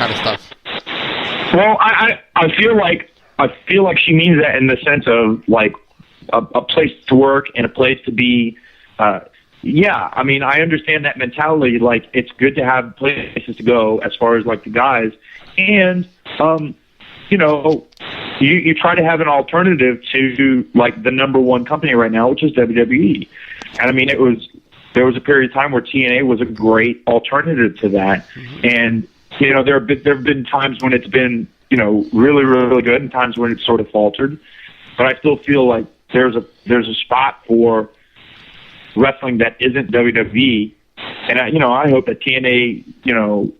kind of stuff. Well, I feel like she means that in the sense of like a place to work and a place to be. Yeah, I mean, I understand that mentality. Like, it's good to have places to go as far as like the guys, and you know, you try to have an alternative to like the number one company right now, which is WWE. And I mean, there was a period of time where TNA was a great alternative to that, and you know, there have been times when it's been, you know, really, really good, and times when it's sort of faltered. But I still feel like there's a spot for wrestling that isn't WWE, and I hope that TNA, you know,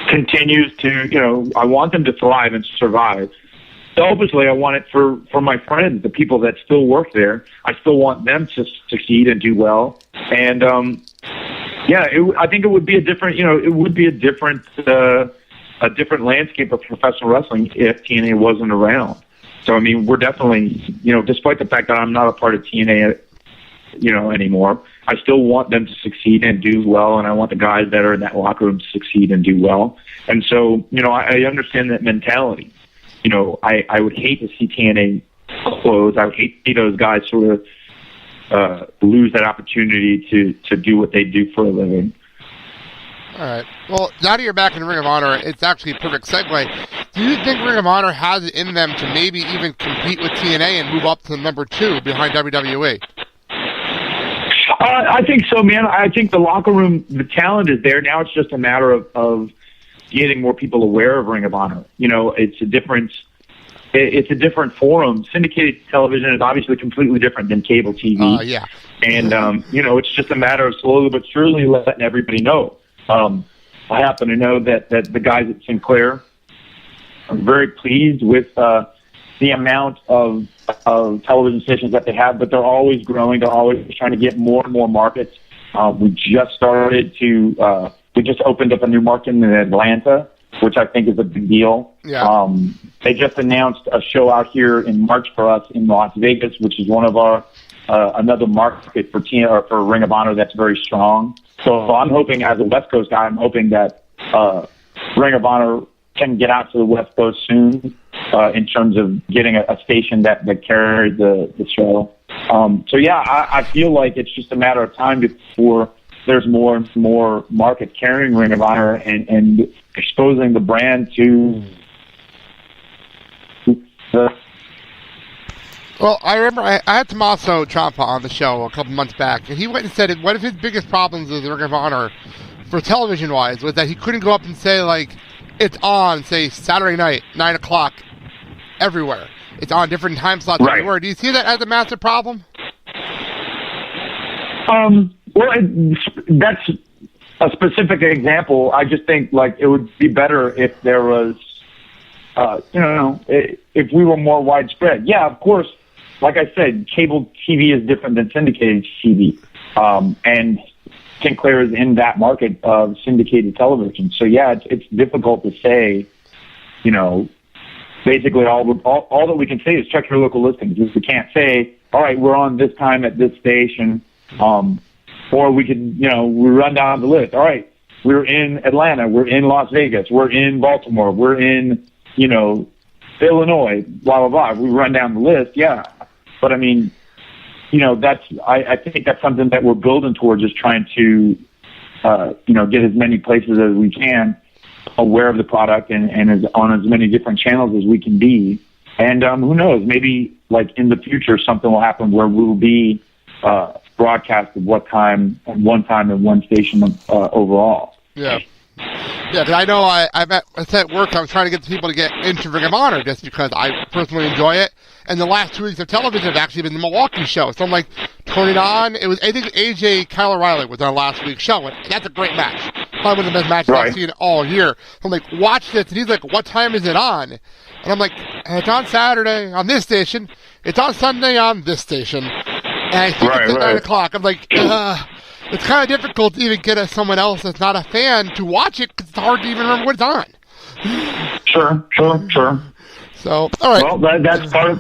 continues to, you know, I want them to thrive and survive. Selfishly, I want it for my friends, the people that still work there. I still want them to succeed and do well. And yeah, I think it would be a different, you know, a different landscape of professional wrestling if TNA wasn't around. So I mean, we're definitely, you know, despite the fact that I'm not a part of TNA, you know, anymore, I still want them to succeed and do well, and I want the guys that are in that locker room to succeed and do well. And so, you know, I understand that mentality. You know, I would hate to see TNA close. I would hate to see those guys sort of lose that opportunity to do what they do for a living. All right. Well, now that you're back in Ring of Honor, it's actually a perfect segue. Do you think Ring of Honor has it in them to maybe even compete with TNA and move up to number 2 behind WWE? I think so, man. I think the locker room, the talent is there. Now it's just a matter of getting more people aware of Ring of Honor. You know, it's a different forum. Syndicated television is obviously completely different than cable TV. Yeah. And, you know, it's just a matter of slowly but surely letting everybody know. I happen to know that the guys at Sinclair are very pleased with the amount of television stations that they have, but they're always growing. They're always trying to get more and more markets. We just opened up a new market in Atlanta, which I think is a big deal. Yeah. They just announced a show out here in March for us in Las Vegas, which is one of our another market for Ring of Honor that's very strong. So I'm hoping, as a West Coast guy, I'm hoping that Ring of Honor can get out to the West Coast soon in terms of getting a station that carries the show. So yeah, I feel like it's just a matter of time before there's more and more market carrying Ring of Honor and exposing the brand to the. Well, I remember I had Tommaso Ciampa on the show a couple months back, and he went and said one of his biggest problems with Ring of Honor, for television-wise, was that he couldn't go up and say, like, it's on, say, Saturday night, 9 o'clock, everywhere. It's on different time slots everywhere. Do you see that as a massive problem? Well, that's a specific example. I just think, like, it would be better if there was, if we were more widespread. Yeah, of course, like I said, cable TV is different than syndicated TV. And Sinclair is in that market of syndicated television. So, yeah, it's difficult to say, you know, basically all that we can say is check your local listings. We can't say, all right, we're on this time at this station, or we could, you know, we run down the list. All right, we're in Atlanta, we're in Las Vegas, we're in Baltimore, we're in, you know, Illinois, blah, blah, blah. We run down the list, yeah. But, I mean, you know, I think that's something that we're building towards, is trying to, get as many places as we can aware of the product and on as many different channels as we can be. And who knows, maybe, like, in the future, something will happen where we'll be broadcasted one time and one station overall. Yeah. Yeah, because I know I'm at work, I'm trying to get the people to get into Ring of Honor just because I personally enjoy it. And the last 2 weeks of television have actually been the Milwaukee show. So I'm like, turning on. I think AJ Kyle O'Reilly was on last week's show, and that's a great match. Probably one of the best matches I've seen all year. So I'm like, watch this. And he's like, what time is it on? And I'm like, it's on Saturday on this station. It's on Sunday on this station. And I think it's at 9 o'clock. I'm like, it's kind of difficult to even get someone else that's not a fan to watch it because it's hard to even remember what it's on. Sure. So, all right. Well, that's part of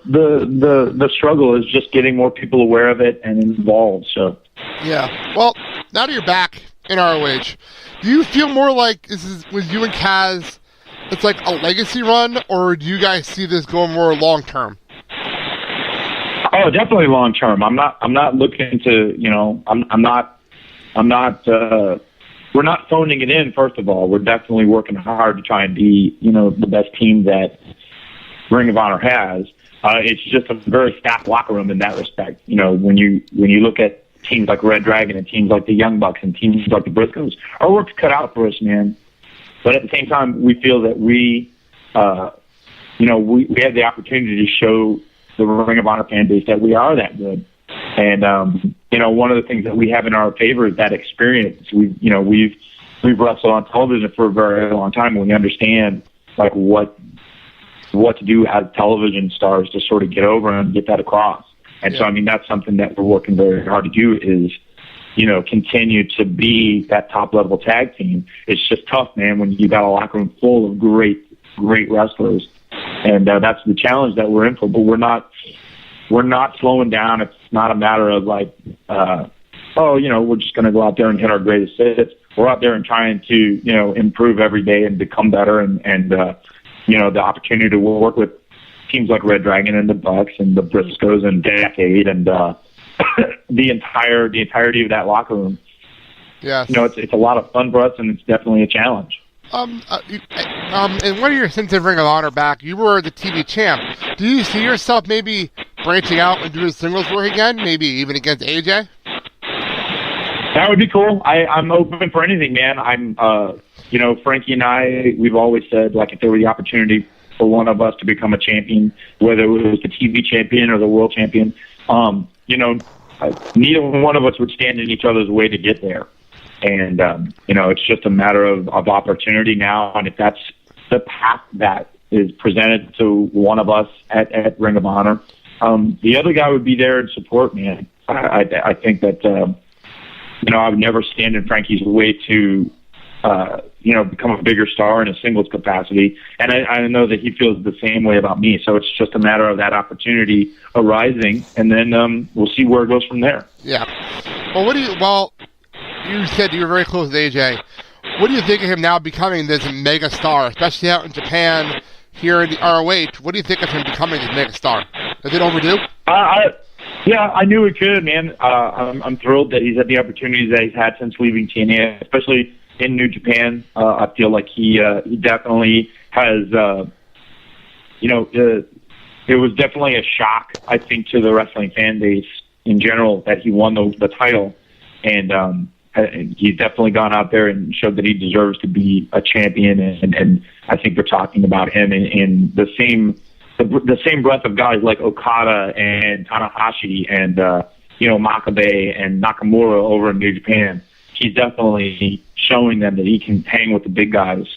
the struggle, is just getting more people aware of it and involved. So. Yeah. Well, now that you're back in ROH. Do you feel more like this is with you and Kaz? It's like a legacy run, or do you guys see this going more long term? Oh, definitely long term. I'm not looking to, we're not phoning it in, first of all. We're definitely working hard to try and be, the best team that Ring of Honor has. It's just a very stacked locker room in that respect. When you look at teams like Red Dragon and teams like the Young Bucks and teams like the Briscoes, our work's cut out for us, man. But at the same time, we feel that we have the opportunity to show the Ring of Honor fan base that we are that good. And, one of the things that we have in our favor is that experience. We've wrestled on television for a very long time, and we understand, like, what to do as television stars to sort of get over and get that across. And so, that's something that we're working very hard to do is, continue to be that top-level tag team. It's just tough, man, when you got a locker room full of great wrestlers. And that's the challenge that we're in for. But we're not slowing down. It's not a matter of like, we're just going to go out there and hit our greatest hits. We're out there and trying to, improve every day and become better. And the opportunity to work with teams like Red Dragon and the Bucks and the Briscoes and Decade and the entirety of that locker room. Yes. It's a lot of fun for us, and it's definitely a challenge. And one of your stints in Ring of Honor back, you were the TV champ. Do you see yourself maybe branching out and doing singles work again, maybe even against AJ? That would be cool. I'm open for anything, man. Frankie and I, we've always said, like, if there were the opportunity for one of us to become a champion, whether it was the TV champion or the world champion, neither one of us would stand in each other's way to get there. And, it's just a matter of opportunity now. And if that's the path that is presented to one of us at Ring of Honor, the other guy would be there in support, man. I think that, I would never stand in Frankie's way to, become a bigger star in a singles capacity. And I know that he feels the same way about me. So it's just a matter of that opportunity arising. And then we'll see where it goes from there. Yeah. Well, you said you were very close with AJ. What do you think of him now becoming this mega star, especially out in Japan, here in the ROH? What do you think of him becoming this mega star? Is it overdue? Yeah, I knew it could, man. I'm thrilled that he's had the opportunities that he's had since leaving TNA, especially in New Japan. I feel like he definitely has, it was definitely a shock, I think, to the wrestling fan base in general that he won the title. And he's definitely gone out there and showed that he deserves to be a champion. And I think they're talking about him in the same breath of guys like Okada and Tanahashi and, Makabe and Nakamura over in New Japan. He's definitely showing them that he can hang with the big guys.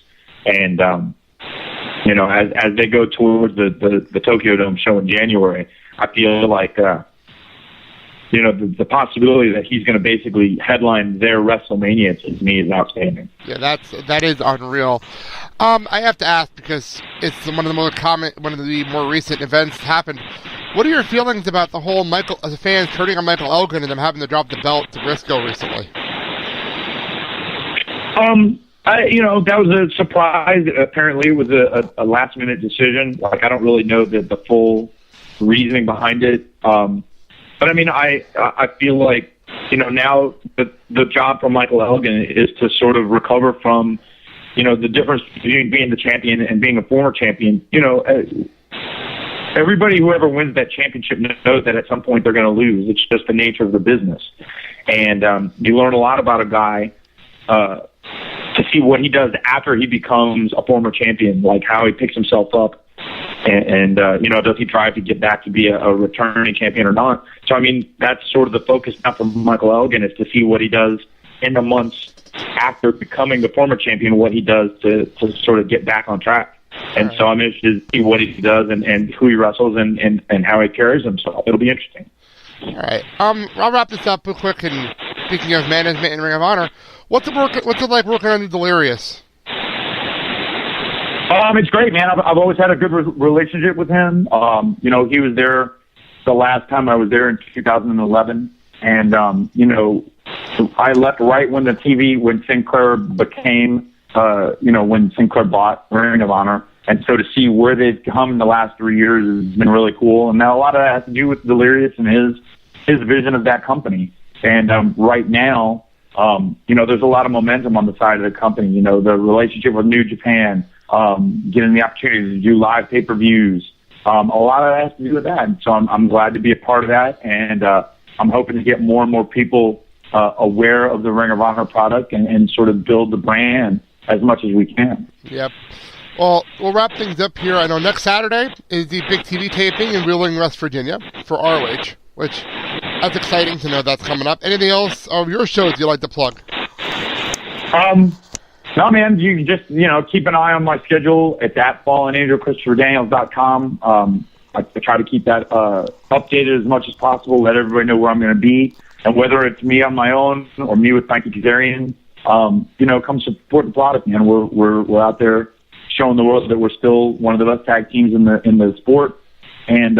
And, as they go towards the Tokyo Dome show in January, I feel like, the possibility that he's going to basically headline their WrestleMania to me is outstanding. Yeah, that is unreal. I have to ask because it's one of the more recent events happened. What are your feelings about the whole the fans turning on Michael Elgin and them having to drop the belt to Briscoe recently? That was a surprise. Apparently, it was a last-minute decision. Like, I don't really know the full reasoning behind it. But I feel like, now the job for Michael Elgin is to sort of recover from, the difference between being the champion and being a former champion. Everybody who ever wins that championship knows that at some point they're going to lose. It's just the nature of the business. And you learn a lot about a guy to see what he does after he becomes a former champion, like how he picks himself up. And does he try to get back to be a returning champion or not? So, that's sort of the focus now for Michael Elgin is to see what he does in the months after becoming the former champion, what he does to sort of get back on track. And so I'm interested to see what he does and who he wrestles and how he carries himself. It'll be interesting. All right. I'll wrap this up real quick. And speaking of management in Ring of Honor, what's it like working on the Delirious? It's great, man. I've always had a good relationship with him. He was there the last time I was there in 2011, and I left right when when Sinclair became, when Sinclair bought Ring of Honor. And so to see where they've come in the last 3 years has been really cool. And now a lot of that has to do with Delirious and his vision of that company. And right now, there's a lot of momentum on the side of the company. The relationship with New Japan, getting the opportunity to do live pay-per-views. A lot of that has to do with that. And so I'm glad to be a part of that. And I'm hoping to get more and more people aware of the Ring of Honor product and sort of build the brand as much as we can. Yep. Well, we'll wrap things up here. I know next Saturday is the big TV taping in Wheeling, West Virginia for ROH, which that's exciting to know that's coming up. Anything else of your shows you'd like to plug? No, man, you just, keep an eye on my schedule at thatfallenangelchristopher.daniels.com. I try to keep that updated as much as possible, let everybody know where I'm going to be. And whether it's me on my own or me with Mikey Kazarian, come support the product, man. We're out there showing the world that we're still one of the best tag teams in the sport. And,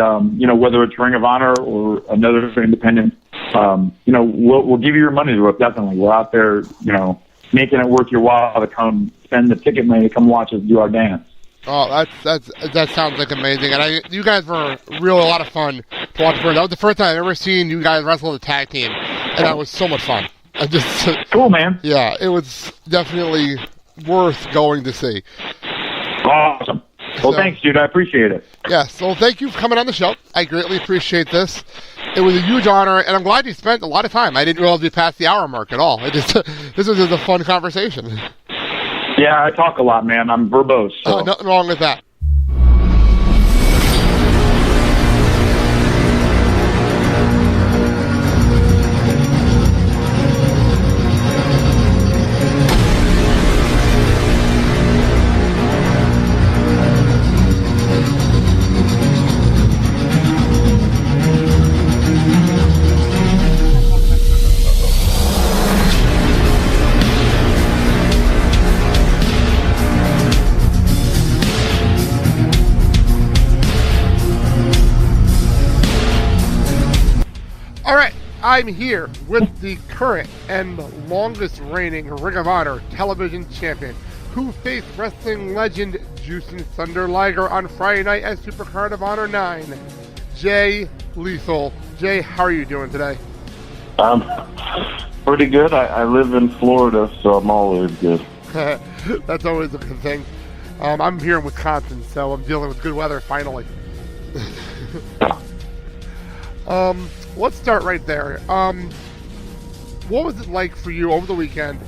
whether it's Ring of Honor or another independent, we'll give you your money's worth, definitely. We're out there, making it worth your while to come spend the ticket money to come watch us do our dance. Oh, that sounds like amazing. And you guys were really a lot of fun to watch. That was the first time I've ever seen you guys wrestle as a tag team. And that was so much fun. Cool, man. Yeah, it was definitely worth going to see. Awesome. Well, thanks, dude. I appreciate it. Yes. Well, thank you for coming on the show. I greatly appreciate this. It was a huge honor, and I'm glad you spent a lot of time. I didn't realize we passed the hour mark at all. This was just a fun conversation. Yeah, I talk a lot, man. I'm verbose. So. Nothing wrong with that. I'm here with the current and longest reigning Ring of Honor television champion, who faced wrestling legend Jushin Thunder Liger on Friday night at Supercard of Honor 9, Jay Lethal. Jay, how are you doing today? Pretty good. I live in Florida, so I'm always good. That's always a good thing. I'm here in Wisconsin, so I'm dealing with good weather finally. Let's start right there. What was it like for you over the weekend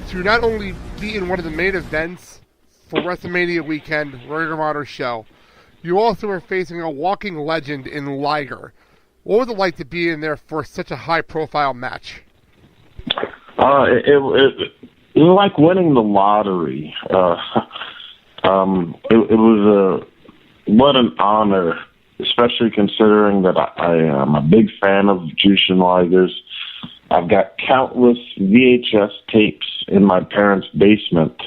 to not only be in one of the main events for WrestleMania weekend, Ring of Honor show, you also were facing a walking legend in Liger. What was it like to be in there for such a high-profile match? It was like winning the lottery. It was what an honor, especially considering that I am a big fan of Jushin Liger's. I've got countless VHS tapes in my parents' basement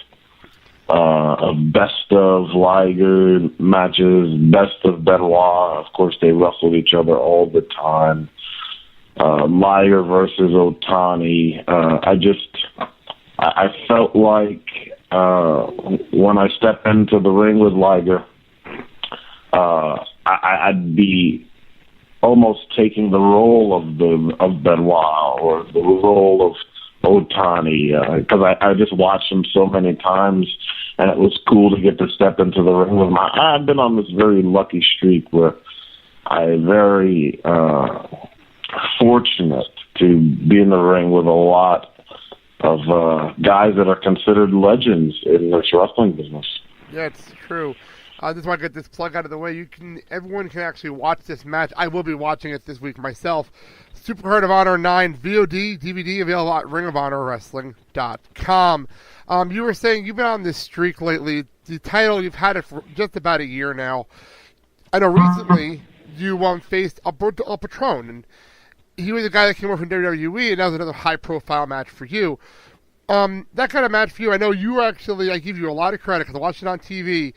of best of Liger matches, best of Benoit. Of course, they wrestled each other all the time. Liger versus Otani. I felt like when I stepped into the ring with Liger, I'd be almost taking the role of Benoit or the role of Otani, because I just watched him so many times, and it was cool to get to step into the ring with him. I've been on this very lucky streak where I'm very fortunate to be in the ring with a lot of guys that are considered legends in this wrestling business. Yeah, it's true. I just want to get this plug out of the way. Everyone can actually watch this match. I will be watching it this week myself. Supercard of Honor 9 VOD, DVD available at ringofhonorwrestling.com. You were saying you've been on this streak lately. The title, you've had it for just about a year now. I know recently you faced Alberto El Patron, and he was a guy that came over from WWE, and that was another high-profile match for you. That kind of match for you, I know you actually, I give you a lot of credit because I watched it on TV.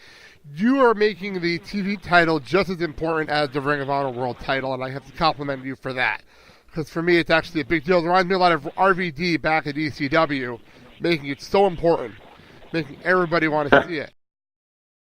You are making the TV title just as important as the Ring of Honor World title, and I have to compliment you for that. because for me it's actually a big deal. It reminds me a lot of RVD back at ECW, making it so important, making everybody want to see it.